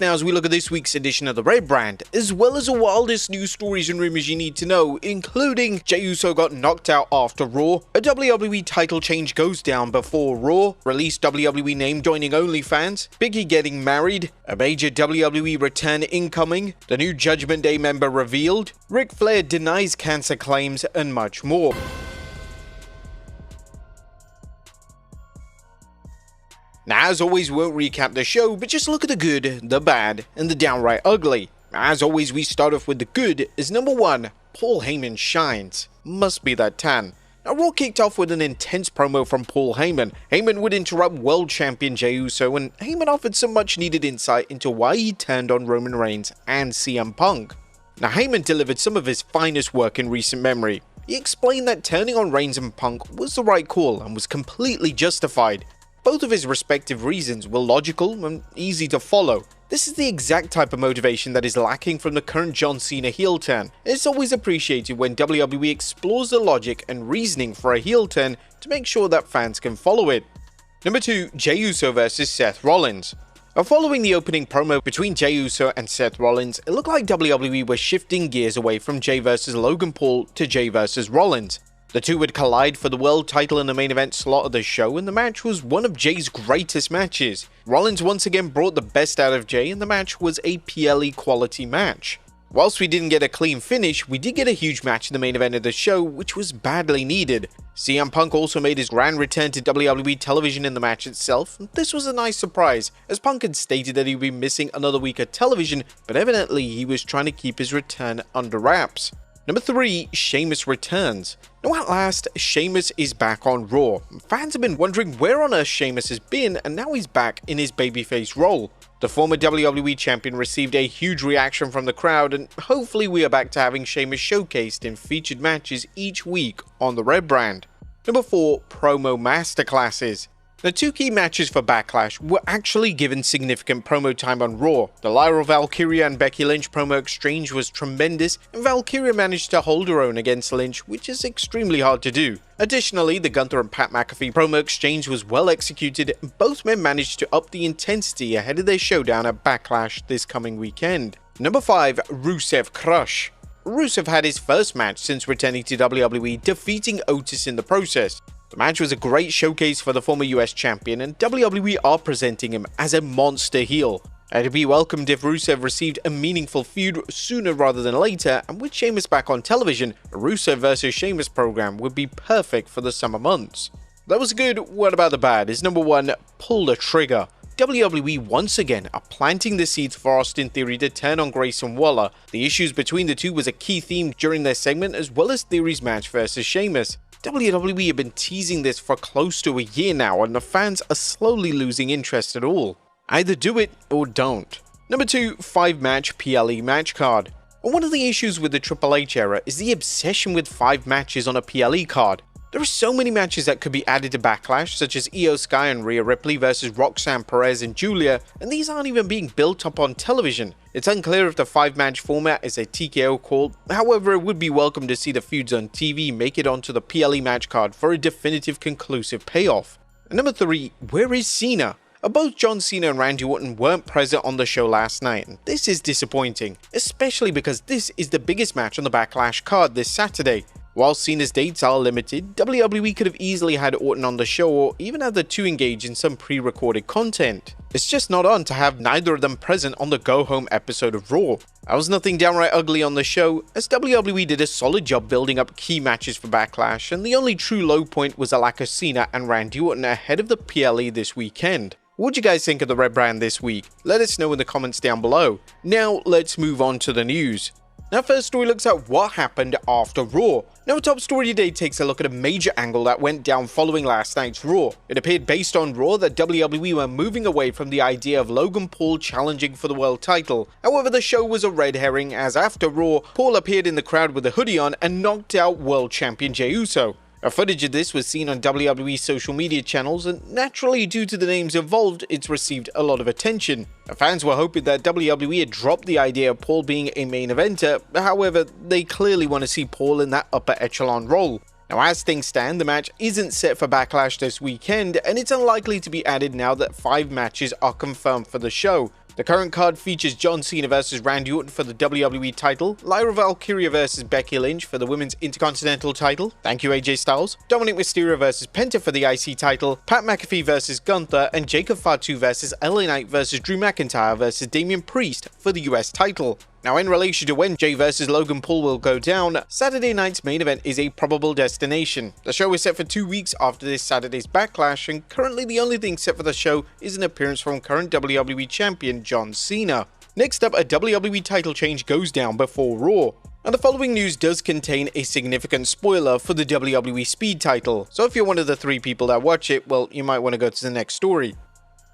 now as we look at this week's edition of the Red Brand, as well as the wildest news stories and rumors you need to know, including Jey Uso got knocked out after Raw, a WWE title change goes down before Raw, released WWE name joining OnlyFans, BECKY getting married, a major WWE return incoming, the new Judgment Day member revealed, Ric Flair denies cancer claims, and much more. Now, as always, we won't recap the show, but just look at the good, the bad, and the downright ugly. As always, we start off with the good, as number 1, Paul Heyman shines. Must be that tan. Now, Raw kicked off with an intense promo from Paul Heyman. Heyman would interrupt World Champion Jey Uso, and Heyman offered some much needed insight into why he turned on Roman Reigns and CM Punk. Now, Heyman delivered some of his finest work in recent memory. He explained that turning on Reigns and Punk was the right call and was completely justified. Both of his respective reasons were logical and easy to follow. This is the exact type of motivation that is lacking from the current John Cena heel turn. It's always appreciated when WWE explores the logic and reasoning for a heel turn to make sure that fans can follow it. Number 2, Jey Uso vs Seth Rollins. Following the opening promo between Jey Uso and Seth Rollins, it looked like WWE was shifting gears away from Jey vs Logan Paul to Jey vs Rollins. The two would collide for the world title in the main event slot of the show, and the match was one of Jey's greatest matches. Rollins once again brought the best out of Jey, and the match was a PLE quality match. Whilst we didn't get a clean finish, we did get a huge match in the main event of the show, which was badly needed. CM Punk also made his grand return to WWE television in the match itself, and this was a nice surprise, as Punk had stated that he would be missing another week of television, but evidently he was trying to keep his return under wraps. Number 3, Sheamus returns. Now at last, Sheamus is back on Raw. Fans have been wondering where on earth Sheamus has been, and now he's back in his babyface role. The former WWE champion received a huge reaction from the crowd, and hopefully we are back to having Sheamus showcased in featured matches each week on the Red Brand. Number 4, Promo Masterclasses. The two key matches for Backlash were actually given significant promo time on Raw. The Lyra Valkyria and Becky Lynch promo exchange was tremendous, and Valkyria managed to hold her own against Lynch, which is extremely hard to do. Additionally, the Gunther and Pat McAfee promo exchange was well executed, and both men managed to up the intensity ahead of their showdown at Backlash this coming weekend. Number 5, Rusev Crush. Rusev had his first match since returning to WWE, defeating Otis in the process. The match was a great showcase for the former US champion, and WWE are presenting him as a monster heel. It'd be welcomed if Rusev received a meaningful feud sooner rather than later, and with Sheamus back on television, a Rusev vs Sheamus program would be perfect for the summer months. That was good. What about the bad? Is number 1, pull the trigger. WWE once again are planting the seeds for Austin Theory to turn on Grayson Waller. The issues between the two was a key theme during their segment, as well as Theory's match versus Sheamus. WWE have been teasing this for close to a year now, and the fans are slowly losing interest at all. Either do it or don't. Number 2, 5-match PLE match card. One of the issues with the Triple H era is the obsession with 5 matches on a PLE card. There are so many matches that could be added to Backlash, such as Io Sky and Rhea Ripley versus Roxanne Perez and Julia, and these aren't even being built up on television. It's unclear if the 5-match format is a TKO call, however it would be welcome to see the feuds on TV make it onto the PLE match card for a definitive conclusive payoff. And number 3, where is Cena? Both John Cena and Randy Orton weren't present on the show last night, and this is disappointing, especially because this is the biggest match on the Backlash card this Saturday. While Cena's dates are limited, WWE could have easily had Orton on the show or even had the two engage in some pre-recorded content. It's just not on to have neither of them present on the go-home episode of Raw. There was nothing downright ugly on the show, as WWE did a solid job building up key matches for Backlash, and the only true low point was a lack of Cena and Randy Orton ahead of the PLE this weekend. What do you guys think of the Red Brand this week? Let us know in the comments down below. Now let's move on to the news. Now, first story looks at what happened after Raw. Now, our top story today takes a look at a major angle that went down following last night's Raw. It appeared based on Raw that WWE were moving away from the idea of Logan Paul challenging for the world title. However, the show was a red herring, as after Raw, Paul appeared in the crowd with a hoodie on and knocked out world champion Jey Uso. A footage of this was seen on WWE social media channels, and naturally due to the names involved, it's received a lot of attention. The fans were hoping that WWE had dropped the idea of Paul being a main eventer, however, they clearly want to see Paul in that upper echelon role. Now, as things stand, the match isn't set for Backlash this weekend, and it's unlikely to be added now that 5 matches are confirmed for the show. The current card features John Cena vs Randy Orton for the WWE title, Lyra Valkyria vs Becky Lynch for the Women's Intercontinental title, thank you AJ Styles, Dominic Mysterio vs Penta for the IC title, Pat McAfee vs Gunther, and Jacob Fatu vs LA Knight vs Drew McIntyre vs Damian Priest for the US title. Now, in relation to when Jay vs Logan Paul will go down, Saturday night's main event is a probable destination. The show is set for 2 weeks after this Saturday's Backlash, and currently the only thing set for the show is an appearance from current WWE Champion John Cena. Next up, a WWE title change goes down before Raw. And the following news does contain a significant spoiler for the WWE Speed title, so if you're one of the 3 people that watch it, well, you might want to go to the next story.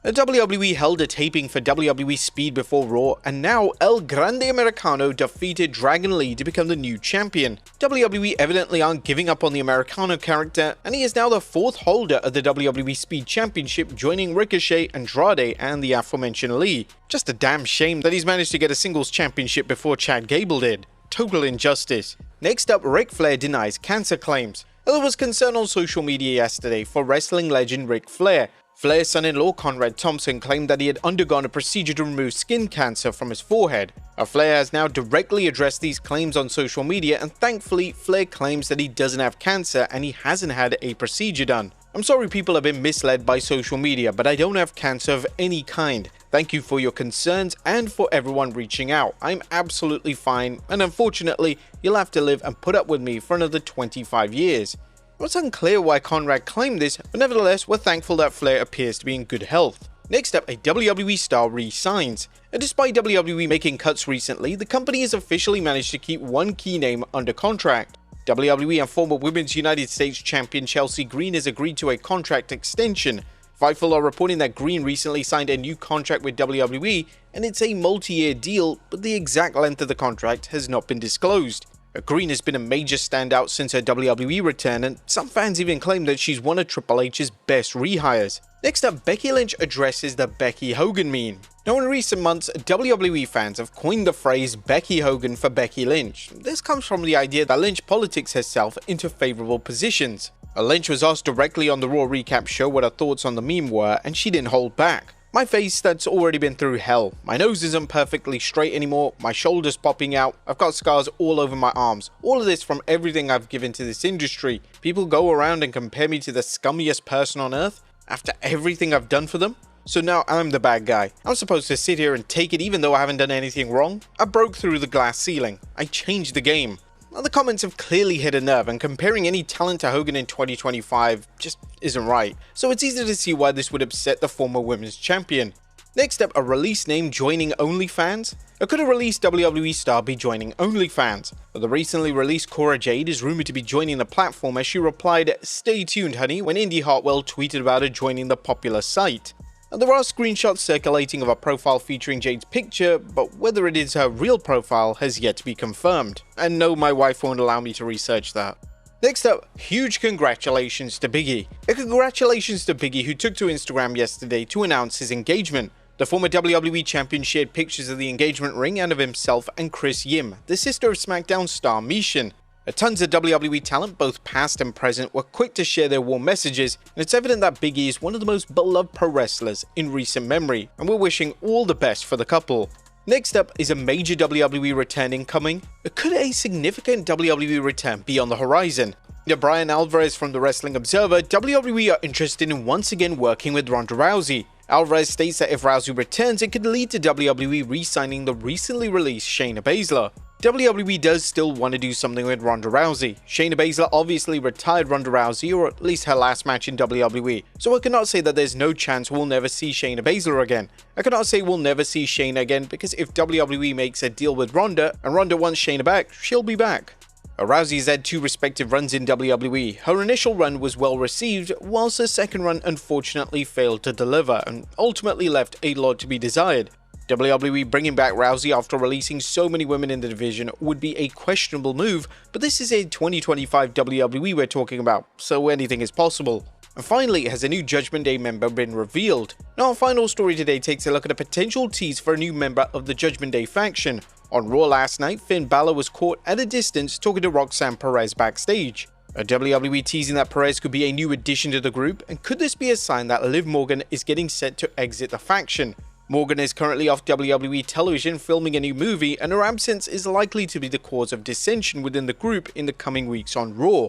The WWE held a taping for WWE Speed before Raw, and now El Grande Americano defeated Dragon Lee to become the new champion. WWE evidently aren't giving up on the Americano character, and he is now the 4th holder of the WWE Speed Championship, joining Ricochet, Andrade, and the aforementioned Lee. Just a damn shame that he's managed to get a singles championship before Chad Gable did. Total injustice. Next up, Ric Flair denies cancer claims. There was concern on social media yesterday for wrestling legend Ric Flair. Flair's son-in-law Conrad Thompson claimed that he had undergone a procedure to remove skin cancer from his forehead. Flair has now directly addressed these claims on social media, and thankfully Flair claims that he doesn't have cancer and he hasn't had a procedure done. I'm sorry people have been misled by social media, but I don't have cancer of any kind. Thank you for your concerns and for everyone reaching out. I'm absolutely fine, and unfortunately you'll have to live and put up with me for another 25 years. It's unclear why Conrad claimed this, but nevertheless, we're thankful that Flair appears to be in good health. Next up, a WWE star re-signs. And despite WWE making cuts recently, the company has officially managed to keep one key name under contract. WWE and former Women's United States Champion Chelsea Green has agreed to a contract extension. Fightful are reporting that Green recently signed a new contract with WWE, and it's a multi-year deal, but the exact length of the contract has not been disclosed. Green has been a major standout since her WWE return, and some fans even claim that she's one of Triple H's best rehires. Next up, Becky Lynch addresses the Becky Hogan meme. Now, in recent months, WWE fans have coined the phrase Becky Hogan for Becky Lynch. This comes from the idea that Lynch politics herself into favorable positions. Lynch was asked directly on the Raw Recap show what her thoughts on the meme were, and she didn't hold back. My face that's already been through hell. My nose isn't perfectly straight anymore, my shoulders popping out, I've got scars all over my arms. All of this from everything I've given to this industry. People go around and compare me to the scummiest person on earth after everything I've done for them. So now I'm the bad guy. I'm supposed to sit here and take it even though I haven't done anything wrong. I broke through the glass ceiling. I changed the game. Now, the comments have clearly hit a nerve, and comparing any talent to Hogan in 2025 just isn't right, so it's easy to see why this would upset the former women's champion. Next up, a release name joining OnlyFans. Could a released WWE star be joining OnlyFans? The recently released Cora Jade is rumored to be joining the platform, as she replied, "Stay tuned honey," when Indy Hartwell tweeted about her joining the popular site. There are screenshots circulating of a profile featuring Jade's picture, but whether it is her real profile has yet to be confirmed. And no, my wife won't allow me to research that. Next up, huge congratulations to Biggie. Congratulations to Biggie, who took to Instagram yesterday to announce his engagement. The former WWE champion shared pictures of the engagement ring and of himself and Chris Yim, the sister of SmackDown star Mishin. Tons of WWE talent, both past and present, were quick to share their warm messages, and it's evident that Biggie is one of the most beloved pro wrestlers in recent memory, and we're wishing all the best for the couple. Next up is a major WWE return incoming. Could a significant WWE return be on the horizon? Brian Alvarez from the Wrestling Observer, WWE are interested in once again working with Ronda Rousey. Alvarez states that if Rousey returns, it could lead to WWE re-signing the recently released Shayna Baszler. WWE does still want to do something with Ronda Rousey. Shayna Baszler obviously retired Ronda Rousey, or at least her last match in WWE, so I cannot say that there's no chance we'll never see Shayna Baszler again. I cannot say we'll never see Shayna again, because if WWE makes a deal with Ronda, and Ronda wants Shayna back, she'll be back. Rousey's had 2 respective runs in WWE. Her initial run was well received, whilst her second run unfortunately failed to deliver, and ultimately left a lot to be desired. WWE bringing back Rousey after releasing so many women in the division would be a questionable move, but this is a 2025 WWE we're talking about, so anything is possible. And finally, has a new Judgment Day member been revealed? Now, our final story today takes a look at a potential tease for a new member of the Judgment Day faction. On Raw last night, Finn Balor was caught at a distance talking to Roxanne Perez backstage. WWE teasing that Perez could be a new addition to the group, and could this be a sign that Liv Morgan is getting set to exit the faction? Morgan is currently off WWE television filming a new movie, and her absence is likely to be the cause of dissension within the group in the coming weeks on Raw.